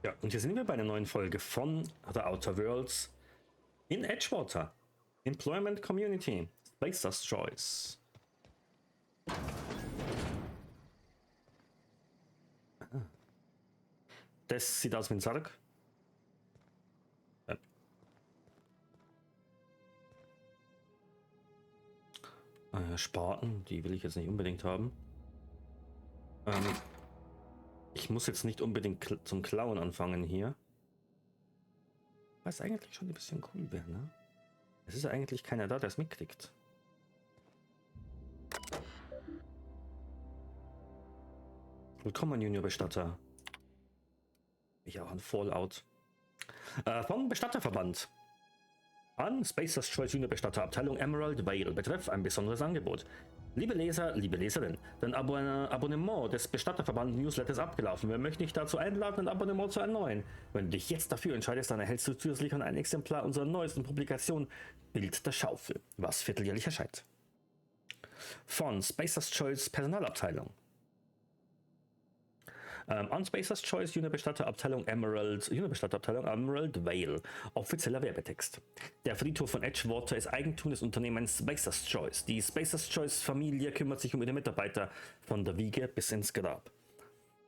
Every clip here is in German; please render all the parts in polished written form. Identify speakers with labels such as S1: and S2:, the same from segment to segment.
S1: Ja, und hier sind wir bei einer neuen Folge von The Outer Worlds in Edgewater. Employment Community. Spacer's Choice. Das sieht aus wie ein Sarg. Spaten, die will ich jetzt nicht unbedingt haben. Ich muss jetzt nicht unbedingt zum Klauen anfangen hier. Was eigentlich schon ein bisschen cool wäre, ne? Es ist eigentlich keiner da, der es mitkriegt. Willkommen, Juniorbestatter. Ich auch ein Fallout. Vom Bestatterverband. An Spacer's Choice Juniorbestatter Abteilung Emerald Vale betreff ein besonderes Angebot. Liebe Leser, liebe Leserin, dein Abonnement des Bestatterverband Newsletter ist abgelaufen. Wir möchten dich dazu einladen, ein Abonnement zu erneuern. Wenn du dich jetzt dafür entscheidest, dann erhältst du zusätzlich ein Exemplar unserer neuesten Publikation Bild der Schaufel, was vierteljährlich erscheint. Von Spacer's Choice Personalabteilung. An Spacer's Choice Juniorbestatter-Abteilung Emerald Vale. Offizieller Werbetext. Der Friedhof von Edgewater ist Eigentum des Unternehmens Spacer's Choice. Die Spacer's Choice Familie kümmert sich um ihre Mitarbeiter von der Wiege bis ins Grab.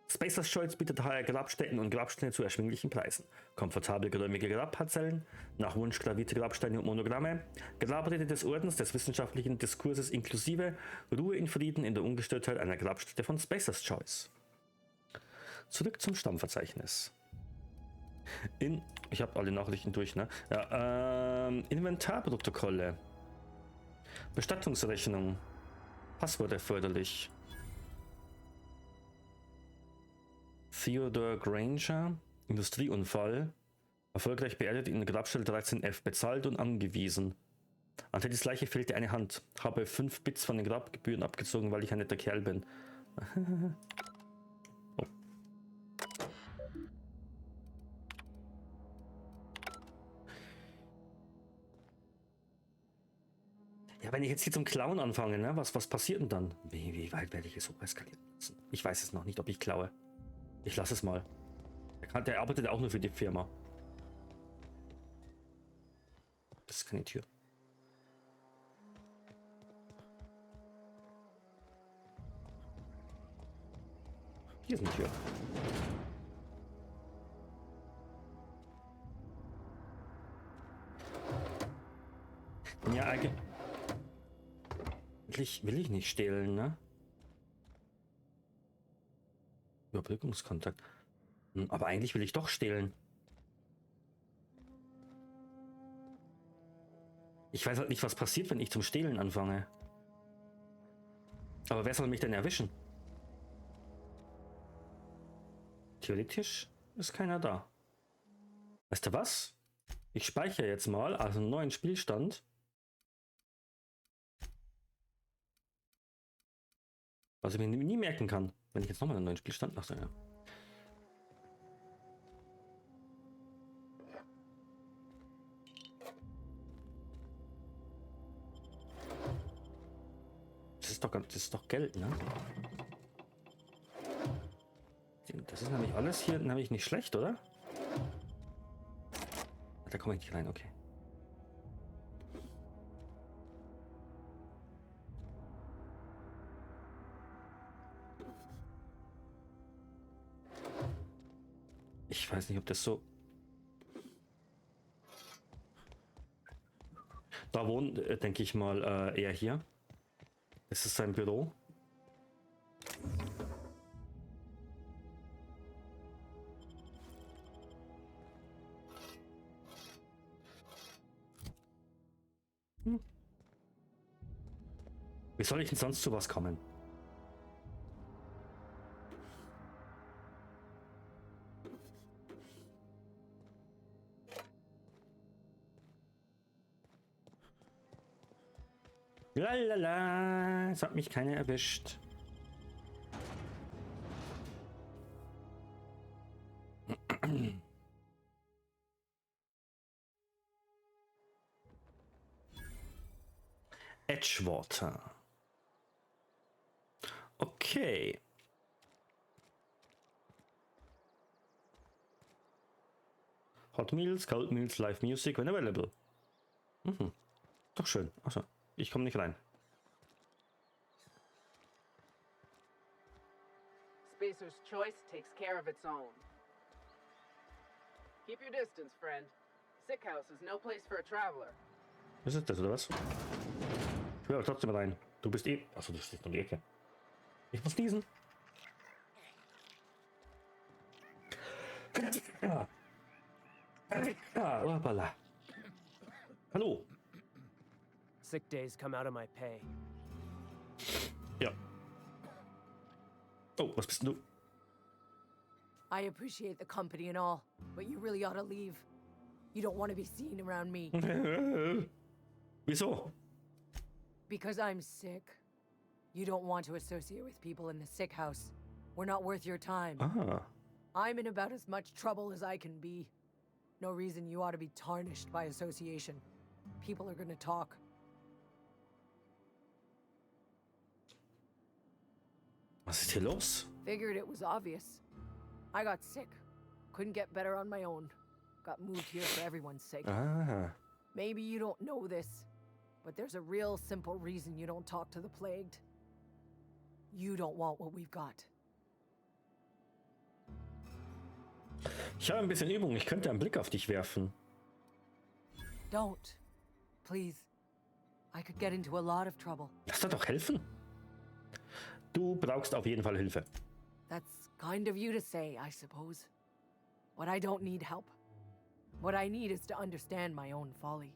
S1: Spacer's Choice bietet daher Grabstätten und Grabsteine zu erschwinglichen Preisen. Komfortable geräumige Grabparzellen, nach Wunsch gravierte Grabsteine und Monogramme, Grabrede des Ordens des wissenschaftlichen Diskurses inklusive Ruhe in Frieden in der Ungestörtheit einer Grabstätte von Spacer's Choice. Zurück zum Stammverzeichnis. Ich habe alle Nachrichten durch, ne? Ja, Inventarprotokolle. Bestattungsrechnung. Passwort erforderlich. Theodore Granger. Industrieunfall. Erfolgreich beerdigt in Grabstelle 13F. Bezahlt und angewiesen. An Teddys Leiche fehlte eine Hand. Habe 5 Bits von den Grabgebühren abgezogen, weil ich ein netter Kerl bin. Ja, wenn ich jetzt hier zum Klauen anfange, ne? Was passiert denn dann? Wie weit werde ich es so eskalieren lassen? Ich weiß es noch nicht, ob ich klaue. Ich lasse es mal. Der arbeitet auch nur für die Firma. Das ist keine Tür. Hier ist eine Tür. Ja, eigentlich will ich nicht stehlen, ne? Überbrückungskontakt. Aber eigentlich will ich doch stehlen. Ich weiß halt nicht, was passiert, wenn ich zum Stehlen anfange. Aber wer soll mich denn erwischen? Theoretisch ist keiner da. Weißt du was? Ich speichere jetzt mal, also einen neuen Spielstand. Was ich mir nie merken kann, wenn ich jetzt nochmal einen neuen Spielstand mache. Ja. Das ist doch Geld, ne? Das ist nämlich alles hier nämlich nicht schlecht, oder? Da komme ich nicht rein, okay. Ich weiß nicht, ob das so... Da wohnt, denke ich mal, er hier. Das ist sein Büro. Wie soll ich denn sonst zu was kommen? Lalala, es hat mich keiner erwischt. Edgewater. Okay. Hot Meals, Cold Meals, Live Music when available. Mhm. Doch schön. Achso, ich komme nicht rein.
S2: Spacer's choice takes care of its own. Keep your distance, friend. Sick house is no place for a traveler.
S1: Was ist das, oder was? Ich will aber trotzdem rein. Du bist eh... Achso, das ist um die Ecke. Ich muss niesen. Ja. Ja, hallo.
S3: Sick days come out of my pay.
S1: Ja. Oh, was bist denn du?
S4: I appreciate the company and all, but you really ought to leave. You don't want to be seen around me.
S1: Wieso?
S4: Because I'm sick. You don't want to associate with people in the sick house. We're not worth your time.
S1: Ah.
S4: I'm in about as much trouble as I can be. No reason you ought to be tarnished by association. People are gonna talk.
S1: Was ist hier los?
S4: Figured it was obvious. I got sick. Couldn't get better on my own. Got moved here for everyone's sake.
S1: Ah.
S4: Maybe you don't know this, but there's a real simple reason you don't talk to the plagued. You don't want what we've got.
S1: Ich habe ein bisschen Übung. Ich könnte einen Blick auf dich werfen.
S4: Don't. Please. I could get into a lot of trouble.
S1: Lass dir doch helfen. Du brauchst auf jeden Fall Hilfe.
S4: That's kind of you to say, I suppose. But I don't need help. What I need is to understand my own folly.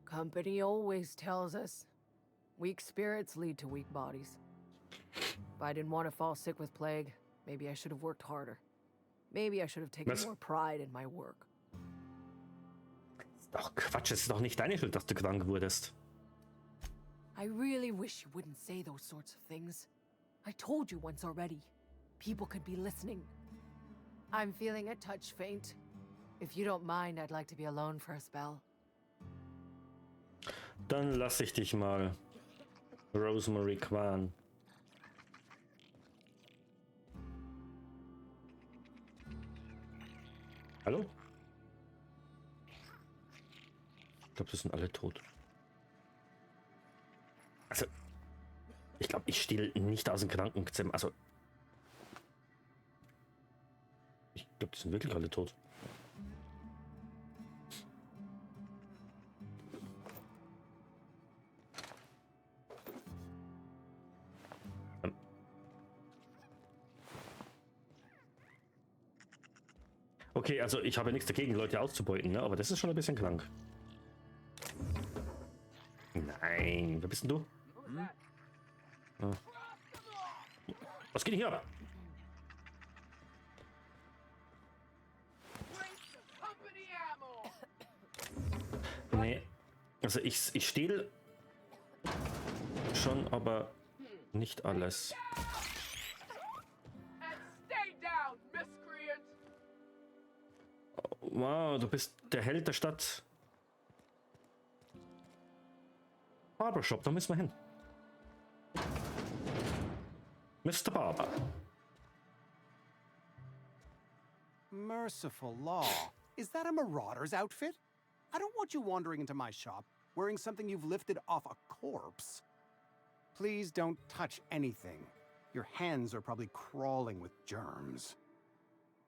S4: Company always tells us weak spirits lead to weak bodies. If I didn't want to fall sick with plague, maybe I should have worked harder. Maybe I should have taken more pride in my work.
S1: Ist doch Quatsch, es ist doch nicht deine Schuld, dass du krank wurdest.
S4: I really wish you wouldn't say those sorts of things. I told you once already. People could be listening. I'm feeling a touch faint. If you don't mind, I'd like to be alone for a spell.
S1: Dann lass ich dich mal. Rosemary Kwan. Hallo? Ich glaube, das sind alle tot. Also, ich glaube, ich stehle nicht aus dem Krankenzimmer. Also, ich glaube, die sind wirklich alle tot. Okay, also ich habe nichts dagegen, Leute auszubeuten, ne? Aber das ist schon ein bisschen krank. Nein, wer bist denn du? Ah. Was geht denn hier ab? Nee, also ich stehle schon, aber nicht alles. Wow, du bist der Held der Stadt. Barbershop, da müssen wir hin. Mr. Barber.
S5: Merciful law. Is that a marauder's outfit? I don't want you wandering into my shop wearing something you've lifted off a corpse. Please don't touch anything. Your hands are probably crawling with germs.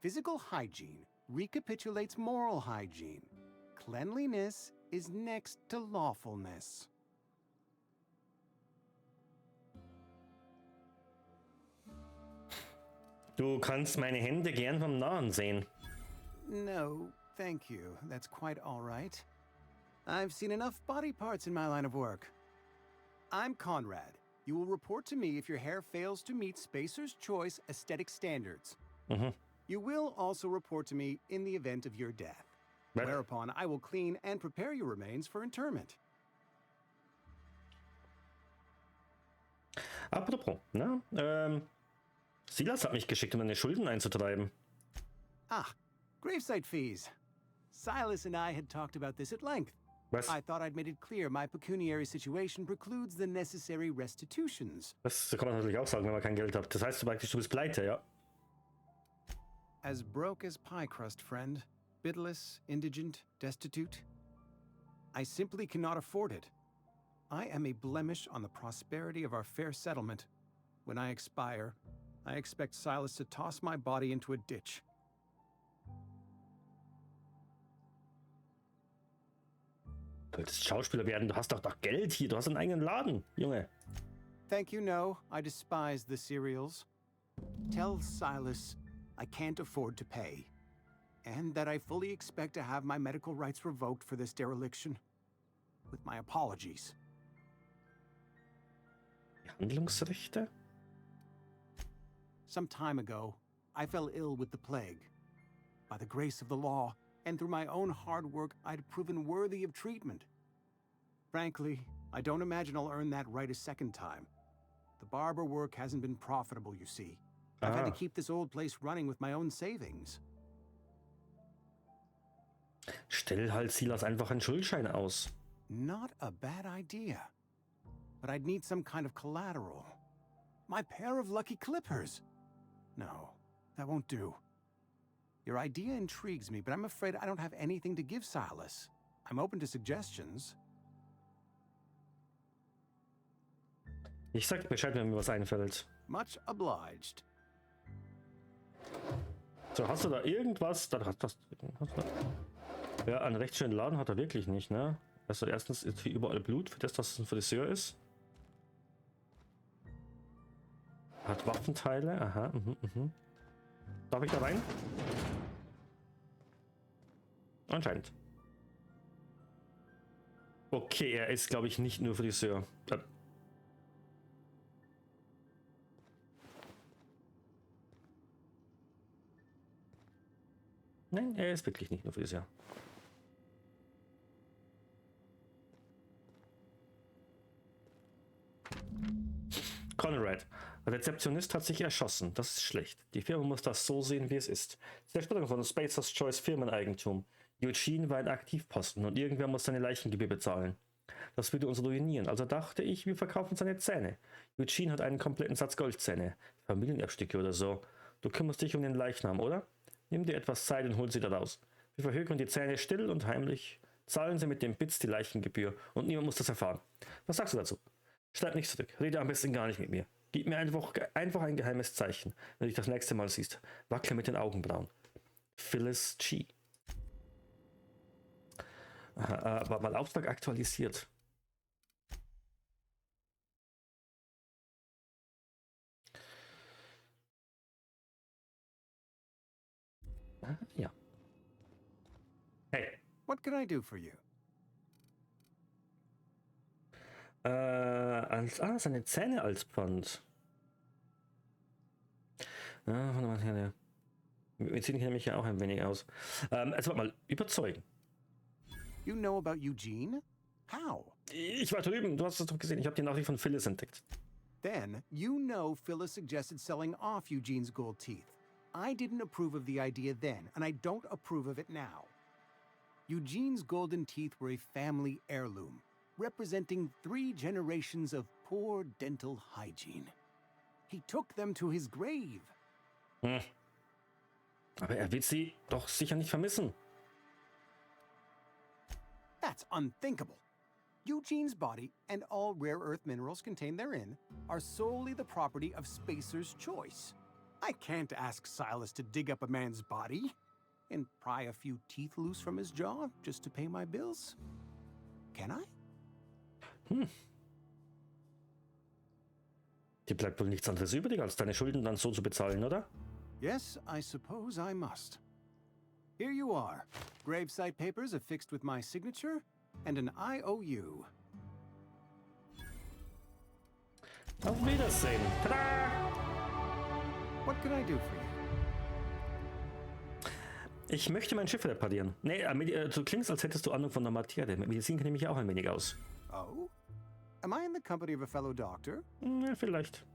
S5: Physical hygiene recapitulates moral hygiene. Cleanliness is next to lawfulness.
S1: Du kannst meine Hände gern vom Nahen sehen.
S5: No, thank you. That's quite all right. I've seen enough body parts in my line of work. I'm Conrad. You will report to me if your hair fails to meet Spacer's Choice aesthetic standards. You will also report to me in the event of your death, whereupon I will clean and prepare your remains for interment.
S1: Apropos, ne? Silas hat mich geschickt, um deine Schulden einzutreiben.
S5: Ah, gravesite fees. Silas and I had talked about this at length.
S1: Was?
S5: I thought I'd made it clear my pecuniary situation precludes the necessary restitutions.
S1: Das kann man natürlich auch sagen, wenn man kein Geld hat. Das heißt praktisch, du bist pleite, ja?
S5: As broke as pie crust, friend. Spitless, indigent, destitute? I simply cannot afford it. I am a blemish on the prosperity of our fair settlement. When I expire, I expect Silas to toss my body into a ditch.
S1: Du willst Schauspieler werden, du hast doch Geld hier, du hast einen eigenen Laden, Junge.
S5: Thank you, no. I despise the cereals. Tell Silas I can't afford to pay. And that I fully expect to have my medical rights revoked for this dereliction. With my apologies.
S1: Die Handlungsrechte?
S5: Some time ago, I fell ill with the plague. By the grace of the law, and through my own hard work, I'd proven worthy of treatment. Frankly, I don't imagine I'll earn that right a second time. The barber work hasn't been profitable, you see. I've had to keep this old place running with my own savings.
S1: Stell halt Silas einfach einen Schuldschein aus.
S5: Not a bad idea. But I'd need some kind of collateral. My pair of lucky clippers. No, that won't do. Your idea intrigues me, but I'm afraid I don't have anything to give Silas. I'm open to suggestions.
S1: Ich sag Bescheid, wenn mir was einfällt.
S5: Much obliged.
S1: So, hast du da irgendwas? Ja, einen recht schönen Laden hat er wirklich nicht, ne? Also erstens ist hier überall Blut, für das, dass es ein Friseur ist. Hat Waffenteile, aha, Darf ich da rein? Anscheinend. Okay, er ist, glaube ich, nicht nur Friseur. Nein, er ist wirklich nicht nur Friseur. Conrad. Der Rezeptionist hat sich erschossen. Das ist schlecht. Die Firma muss das so sehen, wie es ist. Zerstörung von Spacer's Choice Firmeneigentum. Eugene war ein Aktivposten und irgendwer muss seine Leichengebühr bezahlen. Das würde uns ruinieren. Also dachte ich, wir verkaufen seine Zähne. Eugene hat einen kompletten Satz Goldzähne. Familienerbstücke oder so. Du kümmerst dich um den Leichnam, oder? Nimm dir etwas Zeit und hol sie da raus. Wir verhökern die Zähne still und heimlich. Zahlen sie mit dem Bits die Leichengebühr und niemand muss das erfahren. Was sagst du dazu? Schreib nicht zurück. Rede am besten gar nicht mit mir. Gib mir einfach ein geheimes Zeichen, wenn du dich das nächste Mal siehst. Wackle mit den Augenbrauen. Phyllis G. War mal Auftrag aktualisiert. Ja. Hey.
S5: What can I do for you?
S1: Seine Zähne als Pfand. Wir ziehen hier nämlich ja auch ein wenig aus. Also warte mal, überzeugen.
S5: You know about Eugene? How?
S1: Ich war drüben, du hast es doch gesehen, ich habe die Nachricht von Phyllis entdeckt.
S5: Then, you know Phyllis suggested selling off Eugene's gold teeth. I didn't approve of the idea then, and I don't approve of it now. Eugene's golden teeth were a family heirloom, representing 3 generations of poor dental hygiene. He took them to his grave.
S1: Aber er wird sie doch sicher nicht vermissen.
S5: That's unthinkable. Eugene's body and all rare earth minerals contained therein are solely the property of Spacer's Choice. I can't ask Silas to dig up a man's body and pry a few teeth loose from his jaw just to pay my bills. Can I?
S1: Dir bleibt wohl nichts anderes übrig, als deine Schulden dann so zu bezahlen, oder?
S5: Yes, I suppose I must. Here you are. Gravesite papers affixed with my signature and an IOU.
S1: Auf Wiedersehen. Tada!
S5: What can I do for you?
S1: Ich möchte mein Schiff reparieren. Nee, du klingst, als hättest du Ahnung von der Materie. Mit Medizin kenne ich mich auch ein wenig aus.
S5: Oh? Am I in the company of a fellow doctor?
S1: Ja, vielleicht.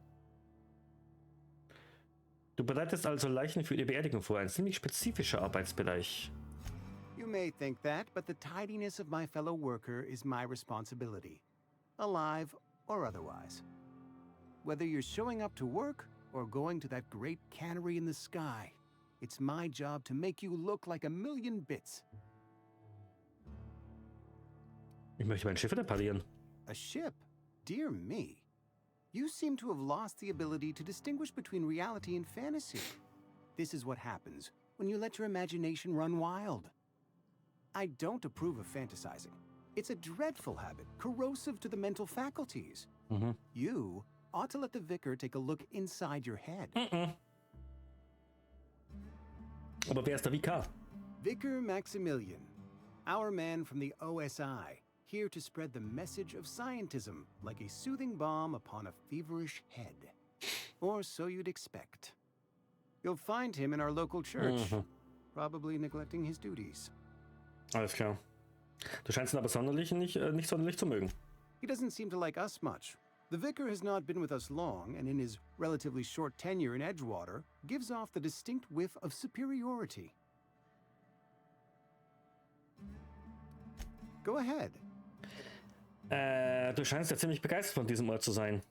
S1: Du bereitest also Leichen für die Beerdigung vor, ein ziemlich spezifischer Arbeitsbereich.
S5: You may think that, but the tidiness of my fellow worker is my responsibility. Alive or otherwise. Whether you're showing up to work or going to that great cannery in the sky, It's my job to make you look like a million bits.
S1: Ich möchte mein Schiff reparieren.
S5: A ship? Dear me. You seem to have lost the ability to distinguish between reality and fantasy. This is what happens when you let your imagination run wild. I don't approve of fantasizing. It's a dreadful habit, corrosive to the mental faculties. You ought to let the vicar take a look inside your head.
S1: Aber wer ist der Vikar?
S5: Vicar Maximilian, our man from the OSI, here to spread the message of scientism like a soothing balm upon a feverish head. Or so you'd expect. You'll find him in our local church, probably neglecting his duties.
S1: Alles klar. Du scheinst ihn aber nicht sonderlich zu mögen.
S5: He doesn't seem to like us much. The vicar has not been with us long, and in his relatively short tenure in Edgewater, gives off the distinct whiff of superiority. Go ahead.
S1: Du scheinst ja ziemlich begeistert von diesem Ort zu sein.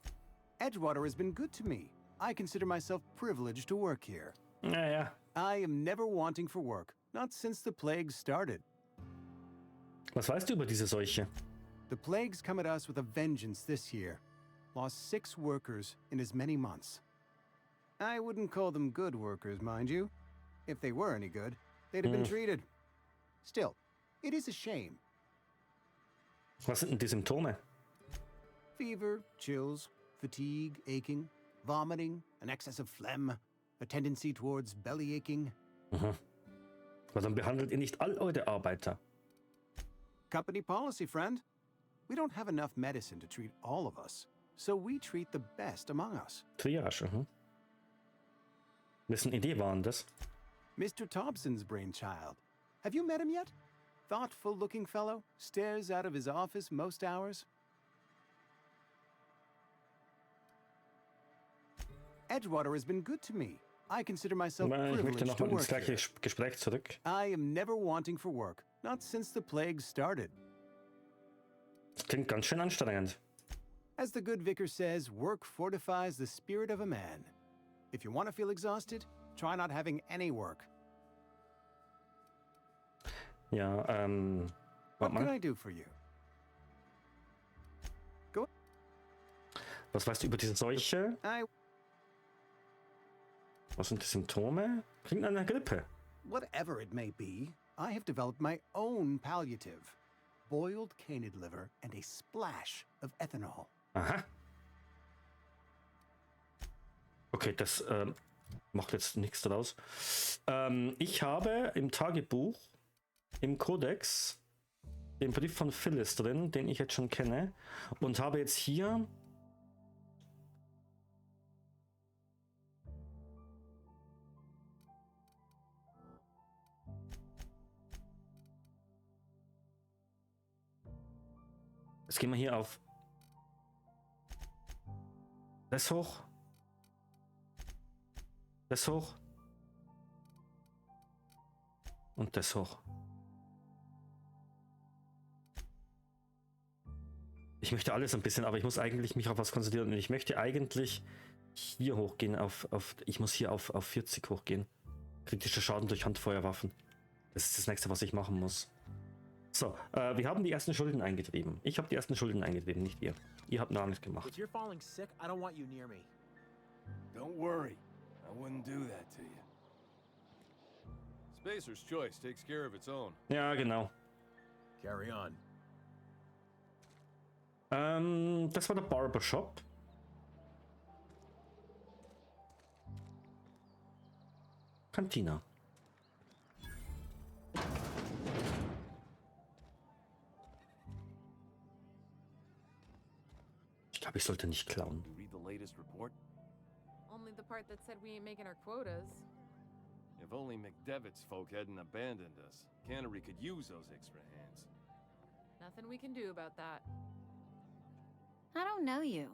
S5: Edgewater has been good to me. I consider myself privileged to work here.
S1: Naja.
S5: I am never wanting for work, not since the plague started.
S1: Was weißt du über diese Seuche?
S5: The plague's come at us with a vengeance this year. Lost 6 workers in as many months. I wouldn't call them good workers, mind you. If they were any good, they'd have been treated. Still, it is a shame.
S1: Was sind denn die Symptome?
S5: Fever, chills, fatigue, aching, vomiting, an excess of phlegm, a tendency towards belly aching.
S1: Aber dann behandelt ihr nicht all eure Arbeiter.
S5: Company policy, friend. We don't have enough medicine to treat all of us, so we treat the best among us.
S1: Triage, Wessen Idee waren das?
S5: Mr. Thompson's brainchild. Have you met him yet? Thoughtful-looking fellow, stares out of his office most hours. Edgewater has been good to me. I consider myself
S1: Ich möchte
S5: privileged to
S1: nochmal
S5: work
S1: ins gleiche
S5: here.
S1: Gespräch zurück.
S5: I am never wanting for work, not since the plague started.
S1: Das klingt ganz schön anstrengend.
S5: As the good vicar says, work fortifies the spirit of a man. If you want to feel exhausted, try not having any work.
S1: Ja,
S5: What
S1: warte
S5: can
S1: mal.
S5: I do for you?
S1: Was weißt du über diese Seuche? Was sind die Symptome? Klingt nach einer Grippe.
S5: Whatever it may be, I have developed my own palliative. Boiled canid liver and a splash of ethanol.
S1: Aha. Okay, das macht jetzt nichts daraus. Ich habe im Tagebuch, im Kodex, den Brief von Phyllis drin, den ich jetzt schon kenne, und habe jetzt hier jetzt gehen wir hier auf das hoch, das hoch und das hoch. Ich möchte alles ein bisschen, aber ich muss eigentlich mich auf was konzentrieren. Und ich möchte eigentlich hier hochgehen, ich muss hier auf 40 hochgehen. Kritischer Schaden durch Handfeuerwaffen. Das ist das nächste, was ich machen muss. So, wir haben die ersten Schulden eingetrieben. Ich habe die ersten Schulden eingetrieben, nicht ihr. Ihr habt noch nichts gemacht.
S3: If you're falling sick, I don't want you near me.
S6: Don't worry. I wouldn't do that to you. Spacer's choice takes care of its own.
S1: Ja, genau.
S3: Carry on.
S1: Das war der Barbershop. Kantina. Ich glaube, ich sollte nicht klauen.
S6: You read the latest report?
S7: Only the part that said we ain't making our quotas.
S6: If only McDevitt's folk hadn't abandoned us. Cannery could use those extra hands.
S7: Nothing we can do about that.
S8: I don't know you.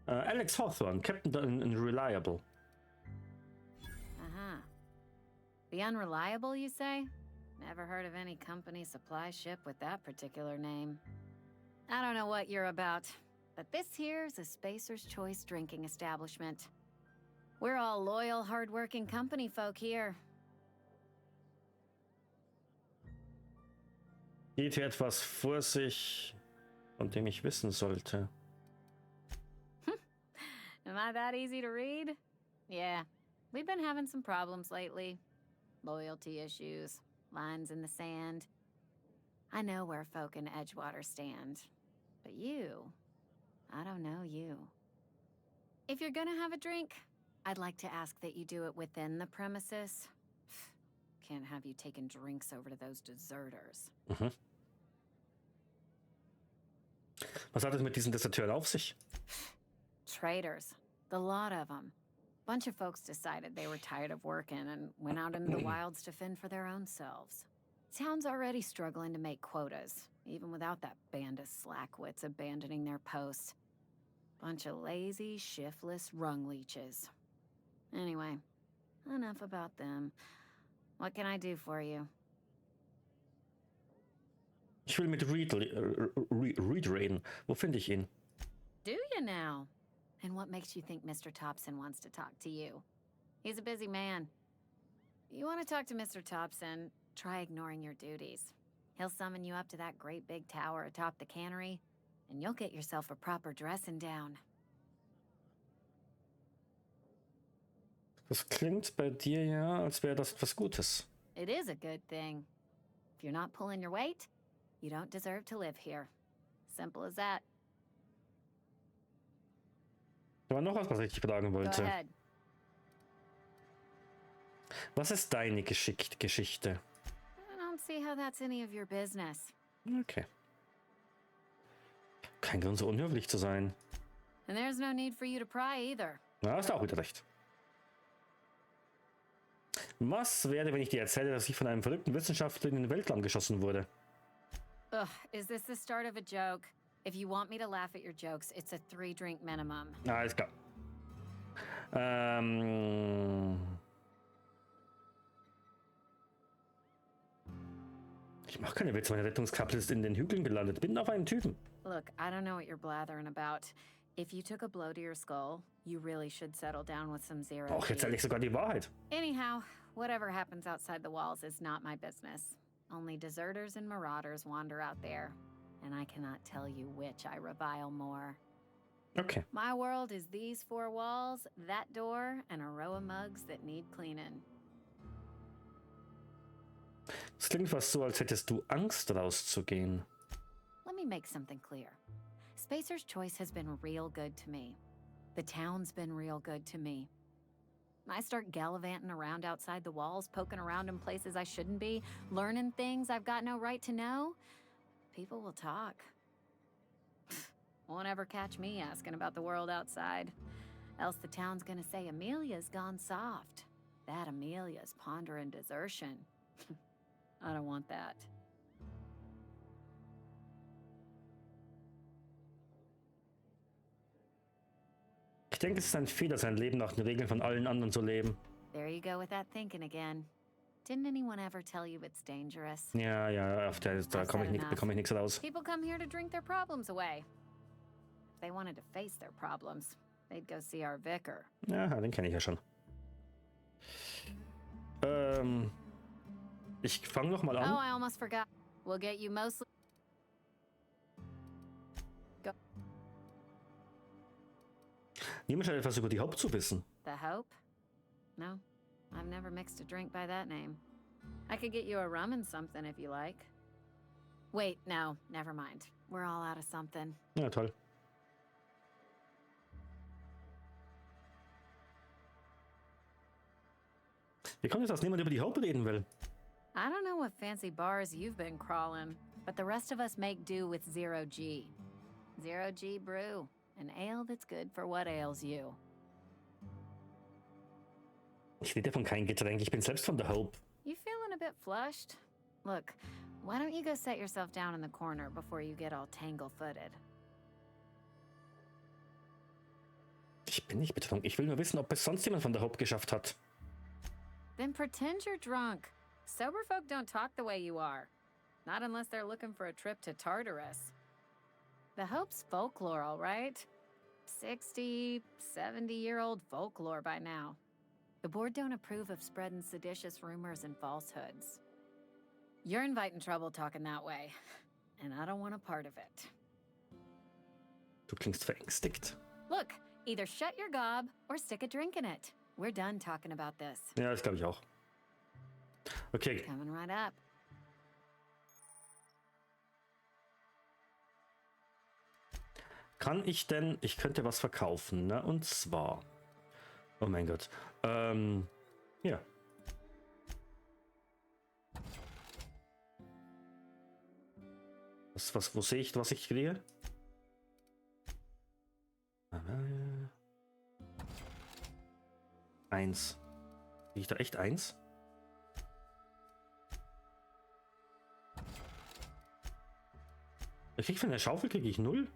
S1: Alex Hawthorne, Captain Unreliable.
S8: Uh-huh. The Unreliable, you say? Never heard of any company supply ship with that particular name. I don't know what you're about, but this here's a Spacer's Choice drinking establishment. We're all loyal, hard-working company folk here.
S1: Geht hier etwas vor sich, von dem ich wissen sollte?
S8: Am I that easy to read? Yeah, we've been having some problems lately. Loyalty issues, lines in the sand. I know where folk in Edgewater stand. But you, I don't know you. If you're gonna have a drink, I'd like to ask that you do it within the premises. Can't have you taking drinks over to those deserters.
S1: Mhm. Was hat es mit diesen Deserteuren auf sich?
S8: Traitors. The lot of them. Bunch of folks decided they were tired of working and went out into the wilds to fend for their own selves. Town's already struggling to make quotas, even without that band of slackwits abandoning their posts. Bunch of lazy, shiftless rung leeches. Anyway, enough about them. What can I do for you?
S1: Ich will mit Reed reden. Wo finde ich ihn?
S8: Do you now? And what makes you think Mr. Thompson wants to talk to you? He's a busy man. You want to talk to Mr. Thompson, try ignoring your duties. He'll summon you up to that great big tower atop the cannery, and you'll get yourself a proper dressing down.
S1: Das klingt bei dir ja, als wäre das etwas Gutes.
S8: It is a good thing. If you're not pulling your weight, you don't deserve to live here. Simple as that.
S1: Da war noch was ich dich fragen
S8: Go
S1: wollte.
S8: ahead.
S1: Was ist deine Geschichte?
S8: I don't see how that's any of your business.
S1: Okay. Kein Grund, so unhöflich zu sein.
S8: And there's no need for you to pry either.
S1: Na, hast du auch wieder recht. Was wäre, wenn ich dir erzähle, dass ich von einem verrückten Wissenschaftler in den Weltraum geschossen wurde?
S8: Ugh, is this the start of a joke? If you want me to laugh at your jokes, it's a 3-drink minimum.
S1: Na, alles klar. Ich mache keine Witze, meine Rettungskapsel ist in den Hügeln gelandet. Bin auf einen Typen.
S8: Look, I don't know what you're blathering about. If you took a blow to your skull, you really should settle down with some zero.
S1: Och, jetzt erzähle ich sogar die Wahrheit.
S8: Anyhow, whatever happens outside the walls is not my business. Only deserters and marauders wander out there, and I cannot tell you which I revile more.
S1: Okay.
S8: My world is these 4 walls, that door, and a row of mugs that need cleaning.
S1: Es klingt fast so, als hättest du Angst, rauszugehen.
S8: Let me make something clear. Spacer's Choice has been real good to me. The town's been real good to me. I start gallivanting around outside the walls, poking around in places I shouldn't be, learning things I've got no right to know. People will talk. Won't ever catch me asking about the world outside. Else the town's gonna say Amelia's gone soft. That Amelia's pondering desertion. I don't want that.
S1: Ich denke, es ist ein Fehler, sein Leben nach den Regeln von allen anderen zu leben.
S8: There you go with that thinking again. Didn't anyone ever tell you it's dangerous?
S1: Ja, da bekomme ich nichts raus.
S8: People come here to drink their problems away. If they wanted to face their problems, they'd go see our vicar.
S1: Ja, den kenne ich ja schon. Ich fange noch mal an.
S8: Oh, I almost forgot. We'll get you mostly... Go.
S1: Niemand scheint etwas über die Haupt zu wissen.
S8: The Hope? No, I've never mixed a drink by that name. I could get you a rum and something if you like. Wait, no, never mind. We're all out of something.
S1: Ja, toll. Wie kommt es, dass niemand über die Haupt reden will?
S8: I don't know what fancy bars you've been crawling, but the rest of us make do with 0G. 0G brew, an ale that's good for what ails you.
S1: Ich will davon kein Getränk, ich bin selbst von der Hope.
S8: You feeling a bit flushed? Look, why don't you go set yourself down in the corner before you get all tangle-footed?
S1: Ich bin nicht betrunken, ich will nur wissen, ob es sonst jemand von der Hope geschafft hat.
S8: Then pretend you're drunk. Sober folk don't talk the way you are. Not unless they're looking for a trip to Tartarus. The Hope's folklore, all right? 60, 70-year-old folklore by now. The board don't approve of spreading seditious rumors and falsehoods. You're inviting trouble talking that way, and I don't want a part of it.
S1: Du klingst verängstigt.
S8: Look, either shut your gob or stick a drink in it. We're done talking about this.
S1: Ja, das glaube ich auch. Okay.
S8: Coming right up.
S1: Kann ich denn... Ich könnte was verkaufen, ne? Und zwar... Oh mein Gott. Ja. Wo sehe ich, was ich kriege? Eins. Kriege ich da echt eins? Ich kriege von der Schaufel kriege ich 0.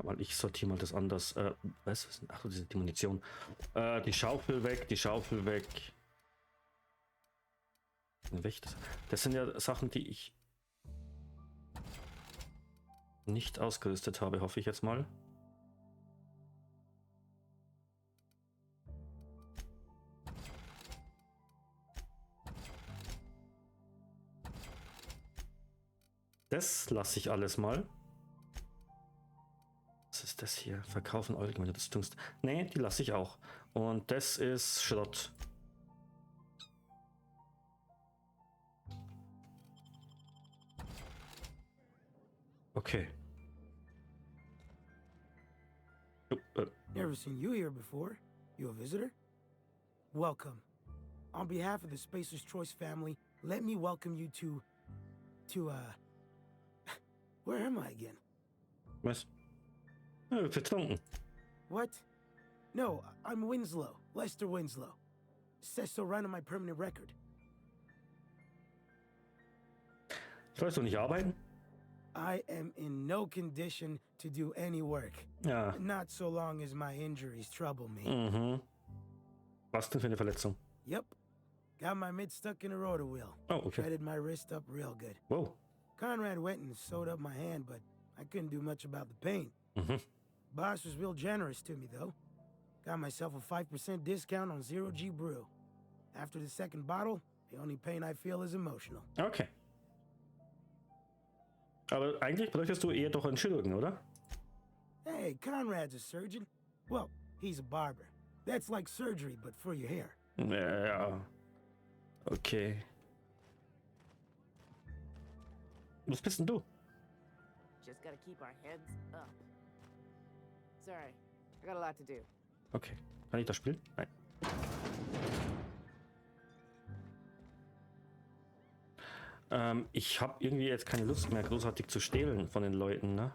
S1: Weil ich sortiere mal das anders. Was? Ach, das ist die Munition. Die Schaufel weg, die Schaufel weg. Das sind ja Sachen, die ich nicht ausgerüstet habe, hoffe ich jetzt mal. Das lasse ich alles mal. Was ist das hier? Verkaufen Euro, wenn du das tust. Nee, die lasse ich auch. Und das ist Schrott. Okay.
S9: Never seen you here before. You a visitor? Welcome. On behalf of the Spacer's Choice family, let me welcome you to where am I again?
S1: Was? Vertrunken.
S9: What? No, I'm Winslow. Lester Winslow. Says so right on my permanent record.
S1: Sollst du nicht arbeiten?
S9: I am in no condition to do any work.
S1: Ja.
S9: Not so long as my injuries trouble me.
S1: Mhm. Was denn für eine Verletzung?
S9: Yep. Got my mid stuck in a rotor wheel.
S1: Oh, okay.
S9: Shredded my wrist up real good.
S1: Whoa.
S9: Conrad went and sewed up my hand, but I couldn't do much about the pain.
S1: Mhm.
S9: Boss was real generous to me, though. Got myself a 5% discount on Zero G Brew. After the second bottle, the only pain I feel is emotional.
S1: Okay. Aber eigentlich bräuchtest du eher doch einen Chirurgen, oder?
S9: Hey, Conrad's a surgeon. Well, he's a barber. That's like surgery, but for your hair.
S1: Ja. Okay. Was bist denn du?
S2: Just gotta keep our heads up. Sorry, I got a lot to do.
S1: Okay. Kann ich das spielen? Nein. Ich habe irgendwie jetzt keine Lust mehr, großartig zu stehlen von den Leuten, ne?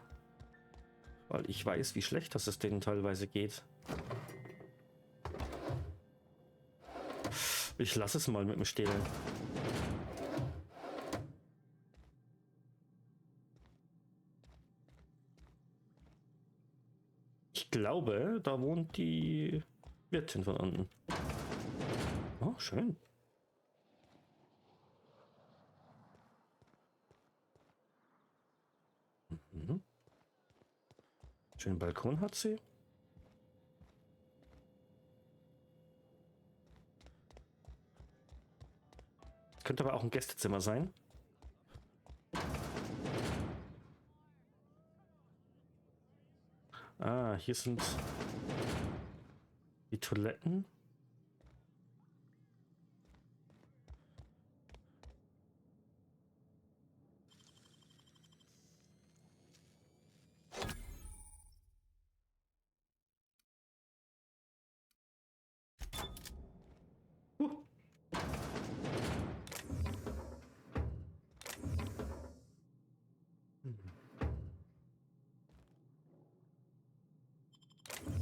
S1: Weil ich weiß, wie schlecht das es denen teilweise geht. Ich lasse es mal mit dem Stehlen. Ich glaube, da wohnt die Wirtin von unten. Oh, schön. Mhm. Schönen Balkon hat sie. Könnte aber auch ein Gästezimmer sein. Ah, hier sind die Toiletten.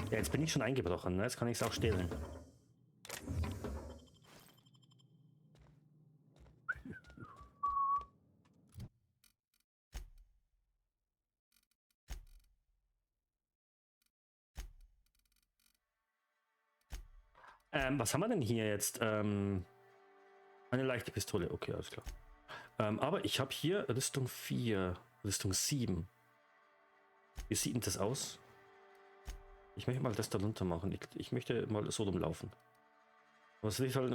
S1: Ja, jetzt bin ich schon eingebrochen, ne? Jetzt kann ich es auch stehlen. Was haben wir denn hier jetzt? Eine leichte Pistole. Okay, alles klar. Aber ich habe hier Rüstung 4, Rüstung 7. Wie sieht denn das aus? Ich möchte mal das da runter machen. Ich möchte mal so rumlaufen. Was will ich halt?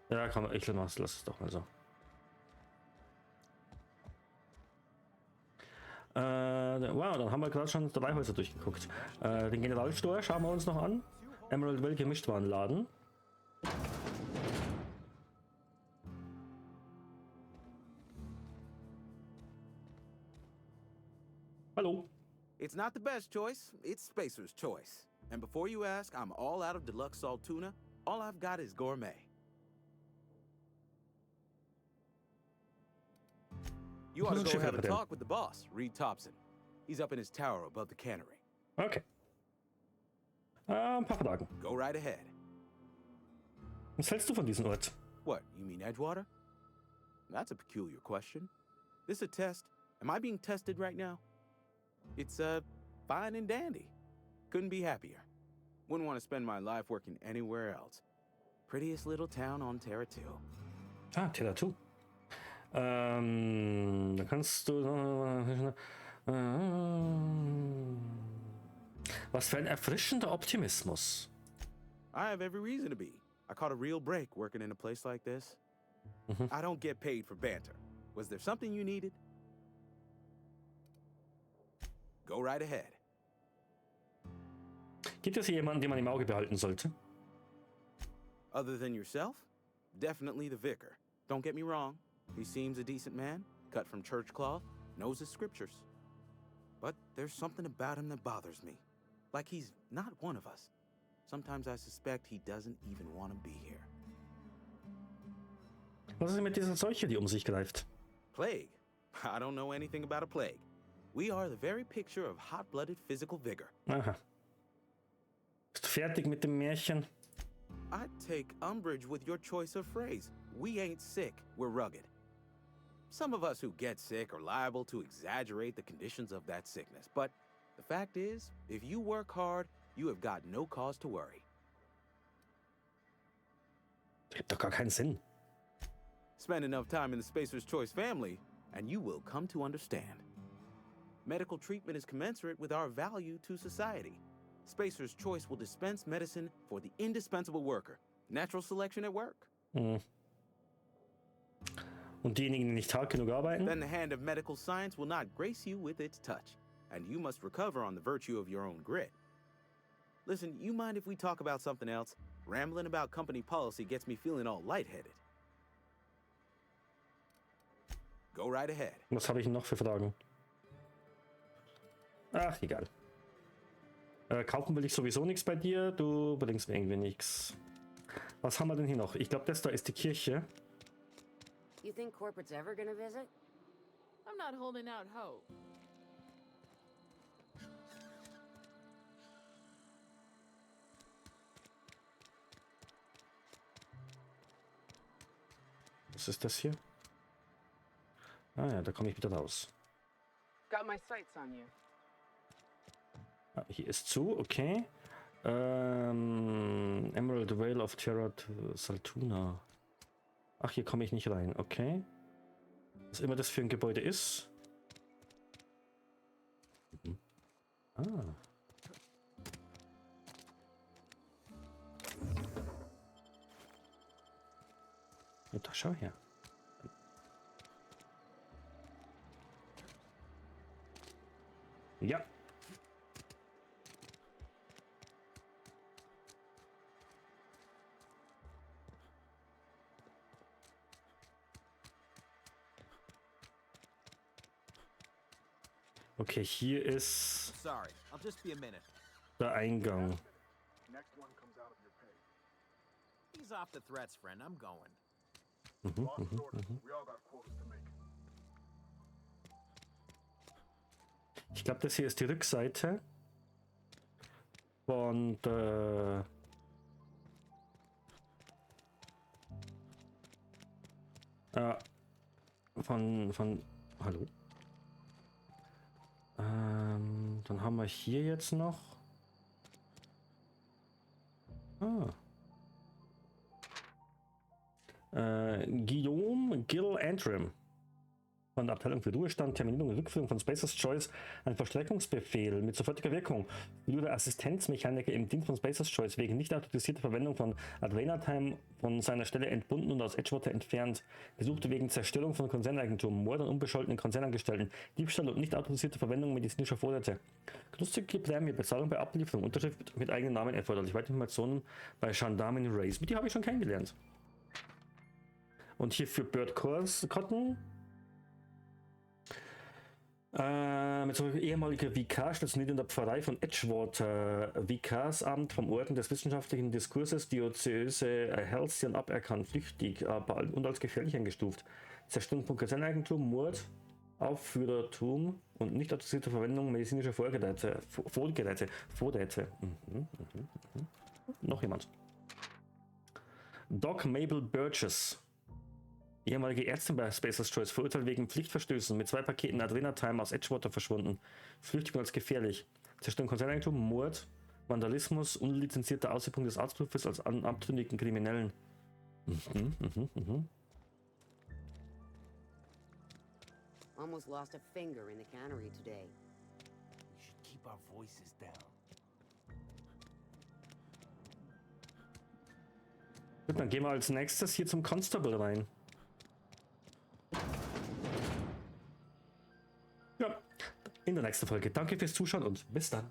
S1: Ja, komm, ich lass es doch mal so. Wow, dann haben wir gerade schon 3 Häuser durchgeguckt. Den Generalstore schauen wir uns noch an. Emerald Well Gemischtwarenladen. Hallo.
S10: It's not the best choice, it's Spacer's choice. And before you ask, I'm all out of deluxe salt tuna. All I've got is gourmet. You ought to go have a talk with the boss, Reed Thompson. He's up in his tower above the cannery.
S1: Okay. Ein paar Fragen.
S10: Go right ahead.
S1: Was hältst du von diesem Ort?
S10: What, you mean Edgewater? That's a peculiar question. This a test? Am I being tested right now? It's, fine and dandy. Couldn't be happier. Wouldn't want to spend my life working anywhere else. Prettiest little town on Terra 2.
S1: Ah, Terra 2. Da kannst du... Was für ein erfrischender Optimismus.
S10: I have every reason to be. I caught a real break working in a place like this. I don't get paid for banter. Was there something you needed? Go right ahead.
S1: Gibt es hier jemanden, den man im Auge behalten sollte?
S10: Other than yourself? Definitely the vicar. Don't get me wrong. He seems a decent man, cut from church cloth, knows his scriptures. But there's something about him that bothers me. Like he's not one of us. Sometimes I suspect he doesn't even want to be here.
S1: Was ist mit dieser Seuche, die sich greift?
S10: Plague? I don't know anything about a plague. We are the very picture of hot-blooded physical vigor.
S1: Aha. Bist du fertig mit dem Märchen?
S10: I'd take umbrage with your choice of phrase. We ain't sick, we're rugged. Some of us who get sick are liable to exaggerate the conditions of that sickness, but the fact is, if you work hard, you have got no cause to worry.
S1: Das gibt doch gar keinen Sinn.
S10: Spend enough time in the Spacer's Choice family, and you will come to understand. Medical treatment is commensurate with our value to society. Spacer's Choice will dispense medicine for the indispensable worker. Natural selection at work.
S1: Und diejenigen, die nicht hart genug arbeiten?
S10: Then the hand of medical science will not grace you with its touch, and you must recover on the virtue of your own grit. Listen, you mind if we talk about something else? Rambling about company policy gets me feeling all lightheaded. Go right ahead.
S1: Was habe ich noch für Fragen? Ach, egal. Kaufen will ich sowieso nichts bei dir, du bringst mir irgendwie nichts. Was haben wir denn hier noch? Ich glaube, das da ist die Kirche.
S2: You think corporate's ever gonna visit?
S7: I'm not holding out hope.
S1: Was ist das hier? Ah ja, da komme ich wieder raus.
S2: Got my sights on you.
S1: Ah, hier ist zu, okay. Emerald Vale of Terra Saltuna. Ach, hier komme ich nicht rein, okay. Was immer das für ein Gebäude ist. Ah. Ja, da schau her. Ja. Okay, hier ist
S3: Sorry, I'll just be a minute.
S1: der Eingang.
S11: Next one comes out of your pay.
S3: Ease off the threats, friend. I'm going.
S11: Boss is orders. We all got quotas to make.
S1: Ich glaube, das hier ist die Rückseite von von hallo. Dann haben wir hier jetzt noch Guillaume Gil Antrim von der Abteilung für Ruhestand, Terminierung und Rückführung von Spacer's Choice ein Verstreckungsbefehl mit sofortiger Wirkung. Würde Assistenzmechaniker im Dienst von Spacer's Choice wegen nicht autorisierter Verwendung von Adrenatime von seiner Stelle entbunden und aus Edgewater entfernt. Gesuchte wegen Zerstörung von Konzerneigentum, Mord an unbescholtenen Konzernangestellten, Diebstahl und nicht autorisierter Verwendung medizinischer Vorräte. Lustige Prämie, Bezahlung bei Ablieferung, Unterschrift mit eigenen Namen erforderlich. Weitere Informationen bei Gendarmen Race. Die habe ich schon kennengelernt. Und hier für Bird Cotton. Mit so ehemaliger Vikar stationiert in der Pfarrei von Edgewater, Vikarsamt vom Orden des wissenschaftlichen Diskurses, Diözese Halcyon aberkannt, flüchtig und als gefährlich eingestuft. Zerstörung von Konzerneigentum, Mord, Aufführertum und nicht autorisierte Verwendung medizinischer Vorräte. Noch jemand. Doc Mabel Burgess. Ehemalige Ärztin bei Spacer's Choice, verurteilt wegen Pflichtverstößen, mit 2 Paketen Adrenatime aus Edgewater verschwunden. Flüchtig und als gefährlich. Zerstörung Konzerneigentum, Mord, Vandalismus, unlizenzierter Ausübung des Arztberufes als abtrünnigen Kriminellen.
S12: Almost lost a finger in the cannery today.
S3: We should keep our voices down.
S1: Gut, dann gehen wir als nächstes hier zum Constable rein. Ja, in der nächsten Folge. Danke fürs Zuschauen und bis dann.